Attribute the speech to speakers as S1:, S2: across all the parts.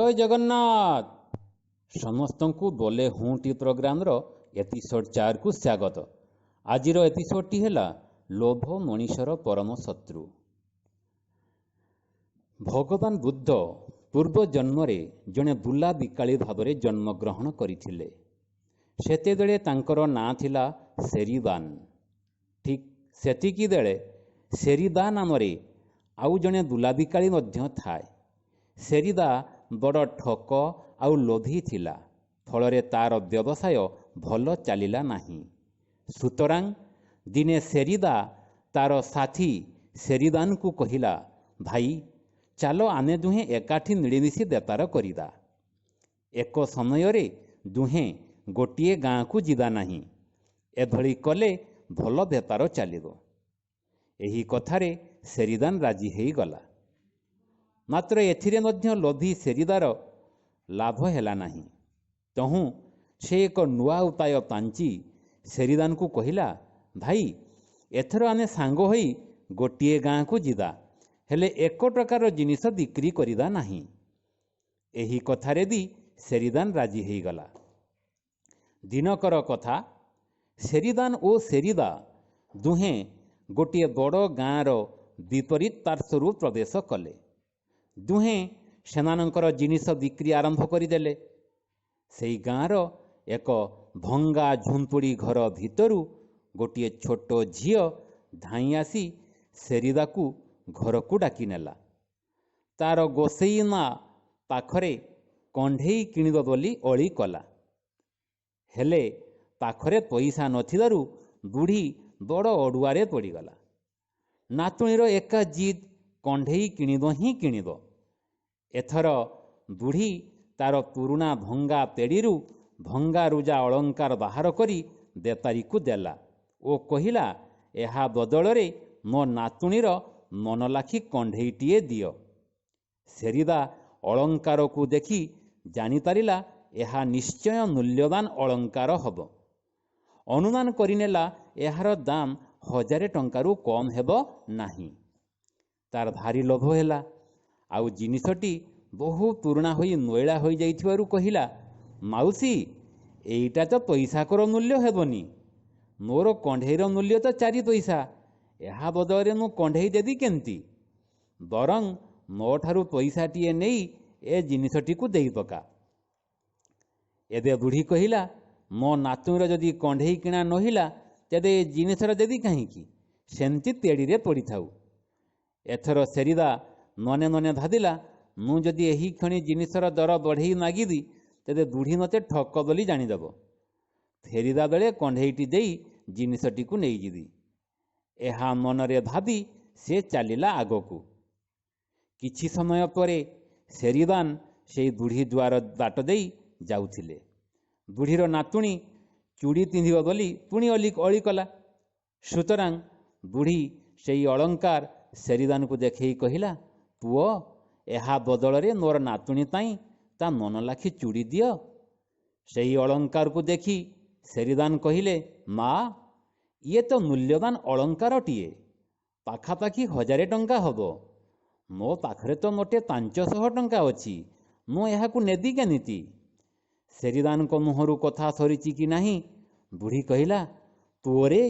S1: जय जगन्नाथ समस्तंकु बोले हूँ टी प्रोग्रामर एपिसोड 4 को स्वागत। आजिर एपिसोडटी है लोभ मनीषर परम शत्रु। भगवान बुद्ध पूर्व जन्मरे जड़े बुला बिकाली भाव जन्मग्रहण करथिले। सेतेबेले तांकर नाँ थिला सेरिदान। ठीक सेतिकी बेले सेरिदा नामरे आउ जड़े बुला बिकाली मध्य थाए। सेरिदा बड़ ठक आउ लोभी थिला। फलरे तार व्यवसाय भल चलिला नहीं। सुतरां दिने सेरिदा तार साथी सेरिदान को कहिला, भाई चलो आने दुहें एकाठी मिलमिशी बेपार करिदा। एक समय रे दुहें गोटिए गाँ को जिदा नहीं। एभली कले भल बेपार चलिबो। एही कथारे सेरिदान राजी हेई गला। मात्र एथिरे मध्य लोभी सेरिदार लाभ हेला नहीं। तहु से एक नुआ उपाय पांची सेरिदान को कहिला, भाई एथर आने सांग होई गोटिए गाँ को जिदा, हेले एक प्रकार जिनिस बिक्री करिदा नहीं। एही कथारे भी सेरिदान राजी हेई गला। दिनकर कथा, सेरिदान ओ सेरिदा दुहें गोटिए बड़ गाँर विपरीत पार्श्वरू प्रवेश कले। दुहें सेमानंकर जिनिस बिक्री आरंभ करदेले। सेई गाँर एक भंगा झुंपुड़ी घर भितरू गोटिए छोट झियो धाई आसी सेरिदा को घर को डाकी नेला। तार गोसेई माँ पाखरे कंढेई किणिब बोली अली कला। हेले पाखरे पैसा नथिबारु बुढ़ी बड़ अड़ुआरे पड़ीगला। नातुणीर एका जिद कंढेई किणिब ही किणिब। एथर बुढ़ी तार पुरुणा भंगा पेड़ीरू भंगा रुजा अलंकार बाहर करी बेपारी को देला ओ कहिला, एहा बदलरे मो नातुणीर मनलाखी कंढेईटीए दियो। सेरिदा अलंकार को देखी जानी पारिला एहा निश्चय मूल्यवान अलंकार हब। अनुमान करिनेला एहार दाम 1000 टंकारु कम हेब नाही। तार भारी लोभ हेला। आउ जिनिसटी बहु पुराणा होई नोइला होई जाइथिबारु कहिला, माउसी एइटा तो पैसाकर मूल्य हेबनी। मोर कंढेईर मूल्य तो 4 पैसा। एहा बदलरे मु कंढेई देबी केंती? बरं मो ठारु पैसाटीए नेई ए जिनिसटी को देई पका। एबे बुढ़ी कहिला, मो नातुणीर जदि कंढेई किणा नहिला तेबे ए जिनिसर देबी काहींकी? सेंती तेड़ीरे पड़ी थाउ। एथर सेरिदा मने मने भाबिला, मु जदि एही क्षणी जिनिसर दर बढ़ेई मागिदी तेबे बुढ़ी मते ठक बोली जानिदेब। फेरिदा बेले कंढेईटी देई जिनिसटी को नहीं जीदी। एहा मनरे भाबी से चलिला आगकू। किछि समय परे सेरिदान सेई बुढ़ी द्वार बाट देई जाउथिले। बुढ़ीर नातुणी चूड़ी पिंधिब बोली पुणी अली कला। सुतरां बुढ़ी सेई अलंकार सेरिदान को देखई कहिला, पुओ एहा बदलरे मोर नातुणी ताई ता मनलाखी चूड़ी दियो। सेई अलंकार को देखी सेरिदान कहिले, माँ ये तो मूल्यवान अलंकारटीए, पाखापाखि 1000 टंका हब। मो पाखरे तो मोटे 500 टंका अछि। मु एहाकू नेदी केनिति? सेरिदान को मुहरु कथा सरीची कि नहीं। बुढ़ी कहिला, पुओरे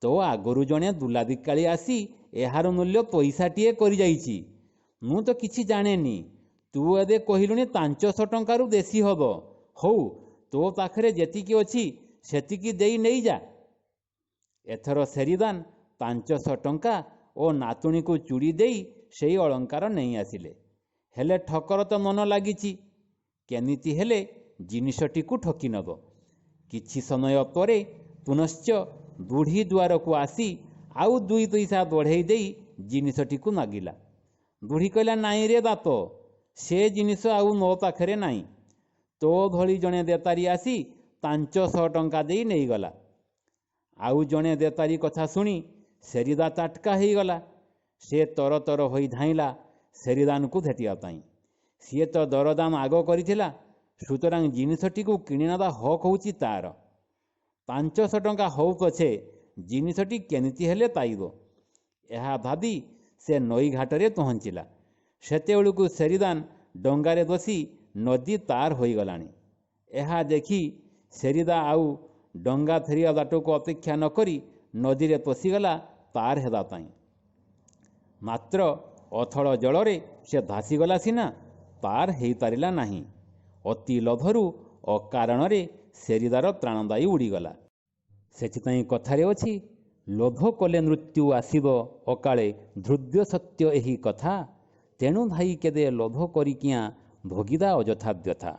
S1: तो आगरु जणे दुला बिकाली आसी एहार मूल्य पैसाटीए करि जाइछि। मु तो किछि जानेनी। तू एबे कहिलुनी 500 टंकारु बेसी हब। हौ तो पाखरे जेतिकी अछि सेतिकी देई नेई जा। एथर सेरिदान 500 टंका ओ नातुणी को चूड़ी देई सेई अलंकार नहीं आसिले। हेले ठकर तो मन लागिछि, केमिति हेले जिनिसटी को ठकी नब। किछि समय परे पुनश्च बुढ़ी द्वार को आसी आउ 2 पैसा बढ़ेई देई जिनिसटी को मागिला। बुढ़ी कहला, नाई रे बाप, से जिनिस आउ मो पाखरे नाई। तो भली जणे बेपारी आसी 500 टंका देई नहीं गला। आउ जणे बेपारी कथा सुनी सेरिदा ताटका हेई गला। से तर तर होई धाइला सेरिदान को भेटिया पाई। सीए तो दरदाम आग करिथिला। सुतरां जिनिसटी को किणी नबा हक होउची तार। 500 टंका हौ पछे जिनिसटी केमिति हेले पाइबो। एहा भाबी से नई घाटरे पहुँचला। सेतेबेलू सेरिदान डंगारे बसी ନଦୀ ତାର ହୋଇଗଲାଣି। ଏହା ଦେଖି ସେରିଦା ଆଉ ଡଙ୍ଗା ଫେରିବା ବାଟକୁ ଅପେକ୍ଷା ନ କରି ନଦୀରେ ପଶିଗଲା ପାର ହେବା ପାଇଁ। ମାତ୍ର ଅଥଳ ଜଳରେ ସେ ଭାସିଗଲା ସିନା, ପାର ହୋଇପାରିଲା ନାହିଁ। ଅତି ଲୋଭରୁ ଅକାରଣରେ ସେରିଦାର ପ୍ରାଣବାୟୁ ଉଡ଼ିଗଲା। ସେଥିପାଇଁ କଥାରେ ଅଛି, ଲୋଭ କଲେ ମୃତ୍ୟୁ ଆସିବ ଅକାଳେ, ଧୃବ୍ୟ ସତ୍ୟ ଏହି କଥା। ତେଣୁ ଭାଇ କେବେ ଲୋଭ କରିକିଆଁ ଭୋଗିବା ଅଯଥା ବ୍ୟଥା।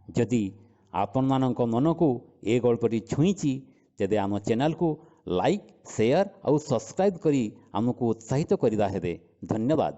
S1: ଯଦି ଆପଣମାନଙ୍କ ମନକୁ ଏ ଗଳ୍ପଟି ଛୁଇଁଛି, ତେବେ ଆମ ଚ୍ୟାନେଲକୁ ଲାଇକ୍, ସେୟାର ଆଉ ସବସ୍କ୍ରାଇବ୍ କରି ଆମକୁ ଉତ୍ସାହିତ କରିବା ହେବେ। ଧନ୍ୟବାଦ।